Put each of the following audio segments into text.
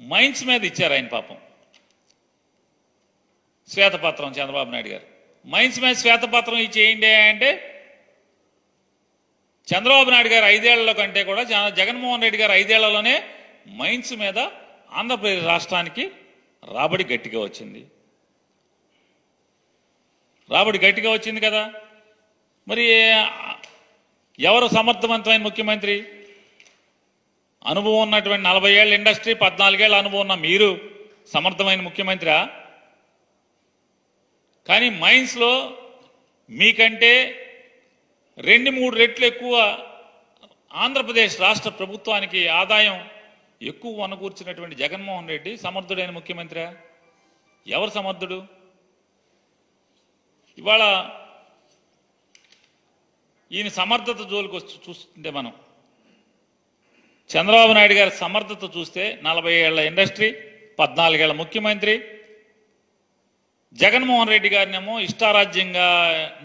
Mines మీద ఇచ్చారు ఆయన పాపం శ్వేతపత్రం. చంద్రబాబు నాయుడు గారు మైన్స్ మీద శ్వేతపత్రం ఇచ్చేయండి అంటే చంద్రబాబు నాయుడు గారు 5 ఏళ్ల కంటే కూడా జగన్మోహన్ రెడ్డి గారు 5 ఏళ్లలోనే మైన్స్ మీద ఆంధ్రప్రదేశ్ రాష్ట్రానికి రాబడి గట్టిగా వచ్చింది. రాబడి గట్టిగా వచ్చింది కదా. మరి ఎవరు సమర్థవంతమైన ముఖ్యమంత్రి? అనుభవం ఉన్నటువంటి 40 ఏళ్ళ ఇండస్ట్రీ, 14 ఏళ్ళ అనుభవం ఉన్న మీరు సమర్థమైన ముఖ్యమంత్రి? కానీ మైన్స్లో మీకంటే 2-3 రెట్లు ఎక్కువ ఆంధ్రప్రదేశ్ రాష్ట్ర ప్రభుత్వానికి ఆదాయం ఎక్కువ వనకూర్చినటువంటి జగన్మోహన్ రెడ్డి సమర్థుడైన ముఖ్యమంత్రి? ఎవరు సమర్థుడు? ఇవాళ ఈయన సమర్థత జోలికి చూస్తుంటే మనం చంద్రబాబు నాయుడు గారి సమర్థత చూస్తే 40 ఏళ్ల ఇండస్ట్రీ, 14 ఏళ్ల ముఖ్యమంత్రి. జగన్మోహన్ రెడ్డి గారినేమో ఇష్టారాజ్యంగా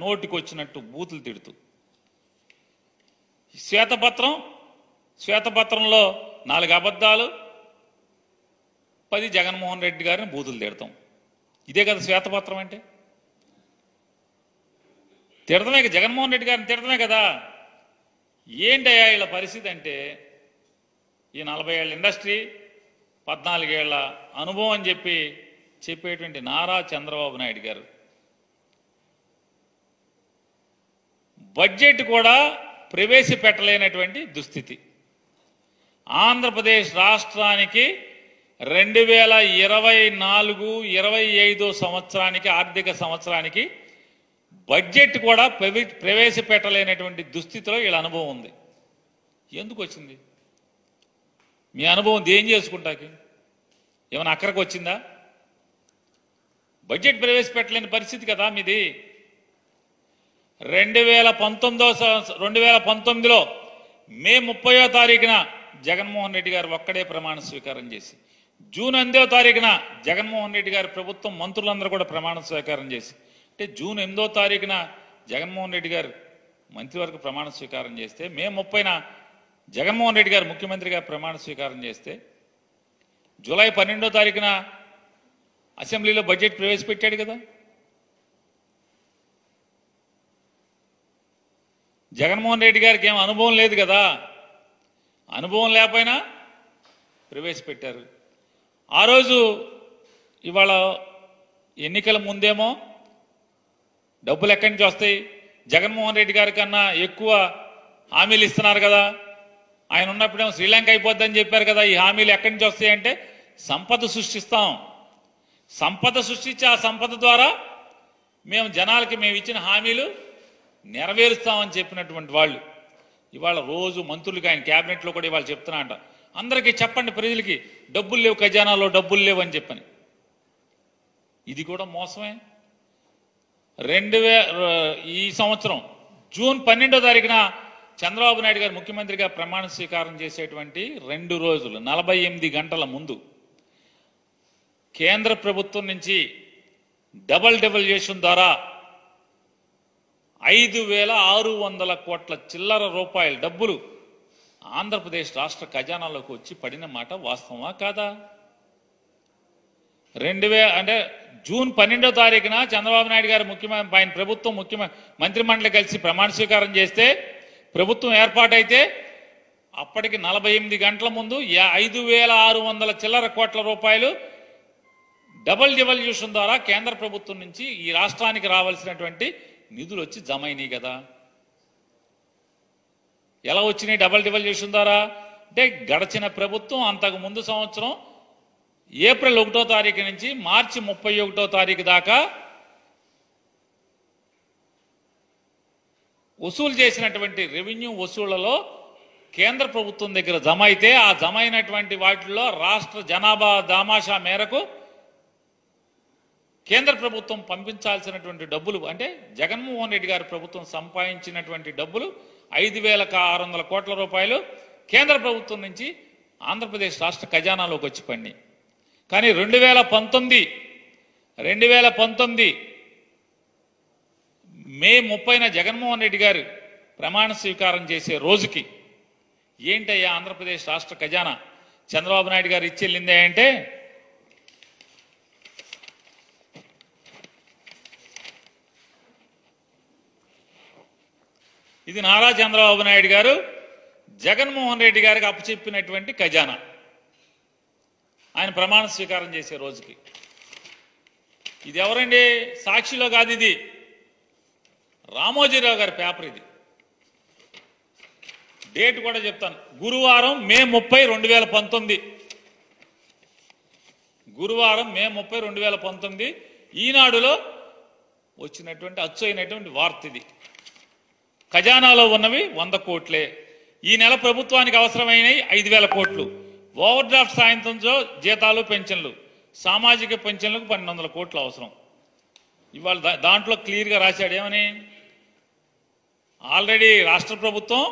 నోటికి వచ్చినట్టు బూతులు తిడుతూ శ్వేతపత్రంలో 4 అబద్ధాలు, 10 జగన్మోహన్ రెడ్డి గారిని బూతులు తిడతాం. ఇదే కదా శ్వేతపత్రం అంటే? తిడతమే, జగన్మోహన్ రెడ్డి గారిని తిడతమే కదా. ఏంటయ్యా ఇలా పరిస్థితి అంటే, ఈ 40 ఏళ్ళ ఇండస్ట్రీ, 14 ఏళ్ల అనుభవం అని చెప్పేటువంటి నారా చంద్రబాబు నాయుడు గారు బడ్జెట్ కూడా ప్రవేశపెట్టలేనటువంటి దుస్థితి. ఆంధ్రప్రదేశ్ రాష్ట్రానికి 2024-25 సంవత్సరానికి, ఆర్థిక సంవత్సరానికి బడ్జెట్ కూడా ప్రవేశపెట్టలేనటువంటి దుస్థితిలో వీళ్ళ అనుభవం ఉంది. ఎందుకు వచ్చింది? మీ అనుభవం దేం చేసుకుంటాకి? ఏమైనా అక్కడికి వచ్చిందా? బడ్జెట్ ప్రవేశపెట్టలేని పరిస్థితి కదా మీది. 2019లో మే 30వ తారీఖున జగన్మోహన్ రెడ్డి గారు ఒక్కడే ప్రమాణ స్వీకారం చేసి, జూన్ 8వ తారీఖున జగన్మోహన్ రెడ్డి గారి ప్రభుత్వం మంత్రులందరూ కూడా ప్రమాణ స్వీకారం చేసి, అంటే జూన్ 8వ తారీఖున జగన్మోహన్ రెడ్డి గారు మంత్రివర్గ ప్రమాణ స్వీకారం చేస్తే, మే 30న జగన్మోహన్ రెడ్డి గారు ముఖ్యమంత్రిగా ప్రమాణ స్వీకారం చేస్తే, జూలై 12వ తారీఖున అసెంబ్లీలో బడ్జెట్ ప్రవేశపెట్టాడు కదా. జగన్మోహన్ రెడ్డి గారికి ఏం అనుభవం లేదు కదా. అనుభవం లేకపోయినా ప్రవేశపెట్టారు. ఆ రోజు ఇవాళ ఎన్నికల ముందేమో డబ్బులు ఎక్కడి నుంచి వస్తాయి, జగన్మోహన్ రెడ్డి గారి కన్నా ఎక్కువ హామీలు ఇస్తున్నారు కదా, ఆయన ఉన్నప్పుడేమో శ్రీలంక అయిపోద్దని చెప్పారు కదా, ఈ హామీలు ఎక్కడి నుంచి వస్తాయంటే సంపద సృష్టిస్తాం, సంపద సృష్టించి ఆ సంపద ద్వారా మేము జనాలకి మేము ఇచ్చిన హామీలు నెరవేరుస్తామని చెప్పినటువంటి వాళ్ళు ఇవాళ రోజు మంత్రులకి, ఆయన క్యాబినెట్లో కూడా ఇవాళ చెప్తున్నా అంట, అందరికీ చెప్పండి ప్రజలకి డబ్బులు లేవు, ఖజానాలో డబ్బులు లేవు అని చెప్పని. ఇది కూడా మోసమే. ఈ సంవత్సరం జూన్ 12వ తారీఖున చంద్రబాబు నాయుడు గారు ముఖ్యమంత్రిగా ప్రమాణ స్వీకారం చేసేటువంటి 2 రోజులు 48 గంటల ముందు కేంద్ర ప్రభుత్వం నుంచి డబుల్ డెవల్యూషన్ ద్వారా 5,600 కోట్ల చిల్లర రూపాయల డబ్బులు ఆంధ్రప్రదేశ్ రాష్ట్ర ఖజానాలోకి వచ్చి పడిన మాట వాస్తవమా కాదా? అంటే జూన్ 12వ తారీఖున చంద్రబాబు నాయుడు గారు ఆయన ప్రభుత్వం మంత్రిమండలి కలిసి ప్రమాణ స్వీకారం చేస్తే, ప్రభుత్వం ఏర్పాటైతే అప్పటికి 48 గంటల ముందు 5,600 చిల్లర కోట్ల రూపాయలు డబుల్ డెవల్యూషన్ ద్వారా కేంద్ర ప్రభుత్వం నుంచి ఈ రాష్ట్రానికి రావాల్సినటువంటి నిధులు వచ్చి జమ అయినాయి కదా. ఎలా వచ్చినాయి డబుల్ డెవల్యూషన్ ద్వారా అంటే, గడిచిన ప్రభుత్వం అంతకు ముందు సంవత్సరం ఏప్రిల్ 1వ తారీఖు నుంచి మార్చి 31వ తారీఖు దాకా వసూలు చేసినటువంటి రెవెన్యూ వసూళ్లలో కేంద్ర ప్రభుత్వం దగ్గర జమ అయితే, ఆ జమ అయినటువంటి వాటిల్లో రాష్ట్ర జనాభా దామాషా మేరకు కేంద్ర ప్రభుత్వం పంపించాల్సినటువంటి డబ్బులు, అంటే జగన్మోహన్ రెడ్డి గారి ప్రభుత్వం సంపాదించినటువంటి డబ్బులు 5,600 కోట్ల రూపాయలు కేంద్ర ప్రభుత్వం నుంచి ఆంధ్రప్రదేశ్ రాష్ట్ర ఖజానాలోకి వచ్చి పడినాయి. కానీ 2019 మే 30న జగన్మోహన్ రెడ్డి గారు ప్రమాణ స్వీకారం చేసే రోజుకి ఏంటయ్యా ఆంధ్రప్రదేశ్ రాష్ట్ర ఖజానా చంద్రబాబు నాయుడు గారు ఇచ్చెళ్ళిందే అంటే ఇది నారా చంద్రబాబు నాయుడు గారు జగన్మోహన్ రెడ్డి గారికి అప్పచెప్పినటువంటి ఖజానా ఆయన ప్రమాణ స్వీకారం చేసే రోజుకి. ఇది ఎవరండి? సాక్షిలో కాదు, ఇది రామోజీరావు గారి పేపర్. ఇది డేట్ కూడా చెప్తాను. గురువారం మే 30, 2019. గురువారం మే 30, 2019 ఈనాడులో వచ్చినటువంటి అచ్చు అయినటువంటి వార్త ఇది. ఖజానాలో ఉన్నవి 100 కోట్లే. ఈ నెల ప్రభుత్వానికి అవసరమైనవి 5,000 కోట్లు. ఓవర్ డ్రాఫ్ట్ సాయంత్రంతో జీతాలు, పెన్షన్లు, సామాజిక పెన్షన్లకు 1,200 కోట్లు అవసరం. ఇవాళ దాంట్లో క్లియర్గా రాశాడు ఏమని, ఆల్రెడీ రాష్ట్ర ప్రభుత్వం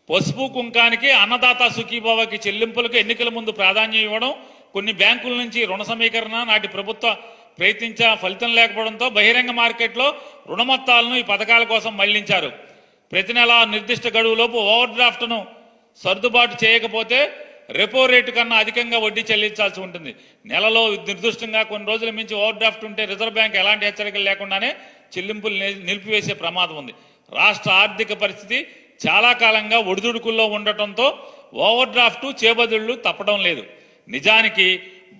పసుపు కుంకానికి, అన్నదాత సుఖీభావకి చెల్లింపులకు ఎన్నికల ముందు ప్రాధాన్యం ఇవ్వడం, కొన్ని బ్యాంకుల నుంచి రుణ సమీకరణ నాటి ప్రభుత్వ ఫలితం లేకపోవడంతో బహిరంగ మార్కెట్లో రుణ మొత్తాలను ఈ పథకాల కోసం మళ్లించారు. ప్రతి నెల నిర్దిష్ట గడువులోపు ఓవర్ డ్రాఫ్ట్ను సర్దుబాటు చేయకపోతే రెపో రేటు కన్నా అధికంగా వడ్డీ చెల్లించాల్సి ఉంటుంది. నెలలో నిర్దిష్టంగా కొన్ని రోజుల మించి ఓవర్ డ్రాఫ్ట్ ఉంటే రిజర్వ్ బ్యాంక్ ఎలాంటి హెచ్చరికలు లేకుండానే చెల్లింపులు నిలిపివేసే ప్రమాదం ఉంది. రాష్ట్ర ఆర్థిక పరిస్థితి చాలా కాలంగా ఒడిదుడుకుల్లో ఉండటంతో ఓవర్ డ్రాఫ్ట్ చేబదుళ్లు తప్పడం లేదు. నిజానికి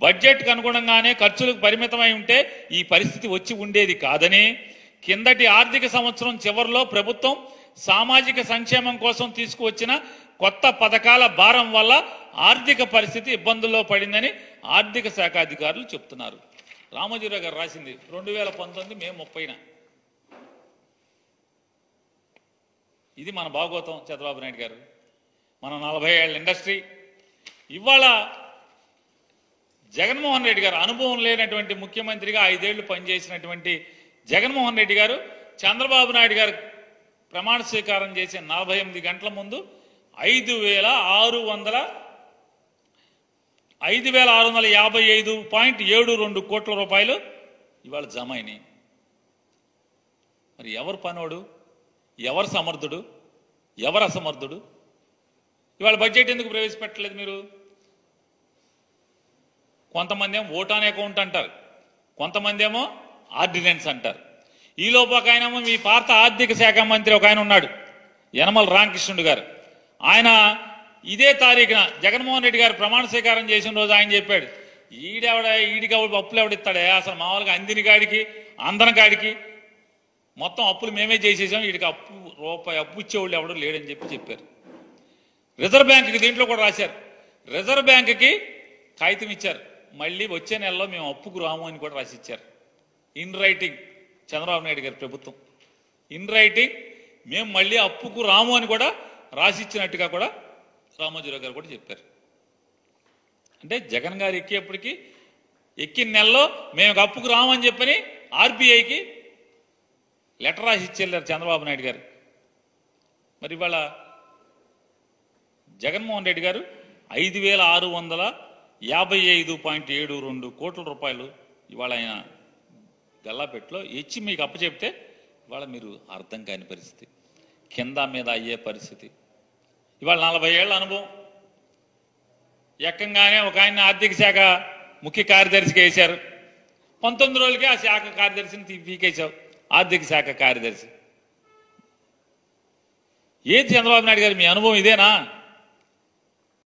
బడ్జెట్కు అనుగుణంగానే ఖర్చులకు పరిమితమై ఉంటే ఈ పరిస్థితి వచ్చి ఉండేది కాదని, కిందటి ఆర్థిక సంవత్సరం చివరిలో ప్రభుత్వం సామాజిక సంక్షేమం కోసం తీసుకువచ్చిన కొత్త పథకాల భారం వల్ల ఆర్థిక పరిస్థితి ఇబ్బందుల్లో పడిందని ఆర్థిక శాఖ అధికారులు చెప్తున్నారు. రామోజీరావు గారు రాసింది 2019 మే 30న. ఇది మన భాగోతం చంద్రబాబు నాయుడు గారు. మన 40 ఏళ్ల ఇండస్ట్రీ. ఇవాళ జగన్మోహన్ రెడ్డి గారు అనుభవం లేనటువంటి ముఖ్యమంత్రిగా 5 ఏళ్లు పనిచేసినటువంటి జగన్మోహన్ రెడ్డి గారు చంద్రబాబు నాయుడు గారు ప్రమాణ స్వీకారం చేసే 48 గంటల ముందు 5,655.72 కోట్ల రూపాయలు ఇవాళ జమ అయినాయి. మరి ఎవరు పనోడు, ఎవరు సమర్థుడు, ఎవరు అసమర్థుడు? ఇవాళ బడ్జెట్ ఎందుకు ప్రవేశపెట్టలేదు మీరు? కొంతమంది ఏమో ఓటాన్ అకౌంట్ అంటారు, కొంతమంది ఏమో ఆర్డినెన్స్ అంటారు. ఈలోపు ఒక ఆయనేమో మీ పాత ఆర్థిక శాఖ మంత్రి ఒక ఆయన ఉన్నాడు, యనమల రామకృష్ణుడు గారు. ఆయన ఇదే తారీఖున జగన్మోహన్ రెడ్డి గారు ప్రమాణ స్వీకారం చేసిన రోజు ఆయన చెప్పాడు, ఈడికి అప్పులు ఎవడిస్తాడే, అసలు మామూలుగా అందిని కాడికి అందన కాడికి మొత్తం అప్పులు మేమే చేసేసాం, వీడికి రూపాయి అప్పు ఇచ్చేవాళ్ళు ఎవడు లేడని చెప్పారు. రిజర్వ్ బ్యాంకుకి దీంట్లో కూడా రాశారు. రిజర్వ్ బ్యాంకుకి కాగితం ఇచ్చారు, మళ్ళీ వచ్చే నెలలో మేము అప్పుకు రాము అని కూడా రాసిచ్చారు. ఇన్ రైటింగ్ చంద్రబాబు నాయుడు గారి ప్రభుత్వం ఇన్ రైటింగ్ మేము మళ్ళీ అప్పుకు రాము అని కూడా రాసిచ్చినట్టుగా కూడా రామోజీరావు గారు కూడా చెప్పారు. అంటే జగన్ గారు ఎక్కేప్పటికీ ఎక్కిన నెలలో మేము అప్పుకు రామని చెప్పని ఆర్బీఐకి లెటర్ రాసి ఇచ్చేళ్ళారు చంద్రబాబు నాయుడు గారు. మరి ఇవాళ జగన్మోహన్ రెడ్డి గారు 5,655.72 కోట్ల రూపాయలు ఇవాళ ఆయన గల్లాపెట్టులో ఇచ్చి మీకు అప్పచెప్తే ఇవాళ మీరు అర్థం కాని పరిస్థితి, కింద మీద అయ్యే పరిస్థితి. ఇవాళ 40 ఏళ్ల అనుభవం. ఎక్కంగానే ఒక ఆయన ఆర్థిక శాఖ ముఖ్య కార్యదర్శిగా వేశారు. 19 రోజులకే ఆ శాఖ కార్యదర్శిని పీకేశావు, ఆర్థిక శాఖ కార్యదర్శి. ఏది చంద్రబాబు నాయుడు గారు మీ అనుభవం ఇదేనా?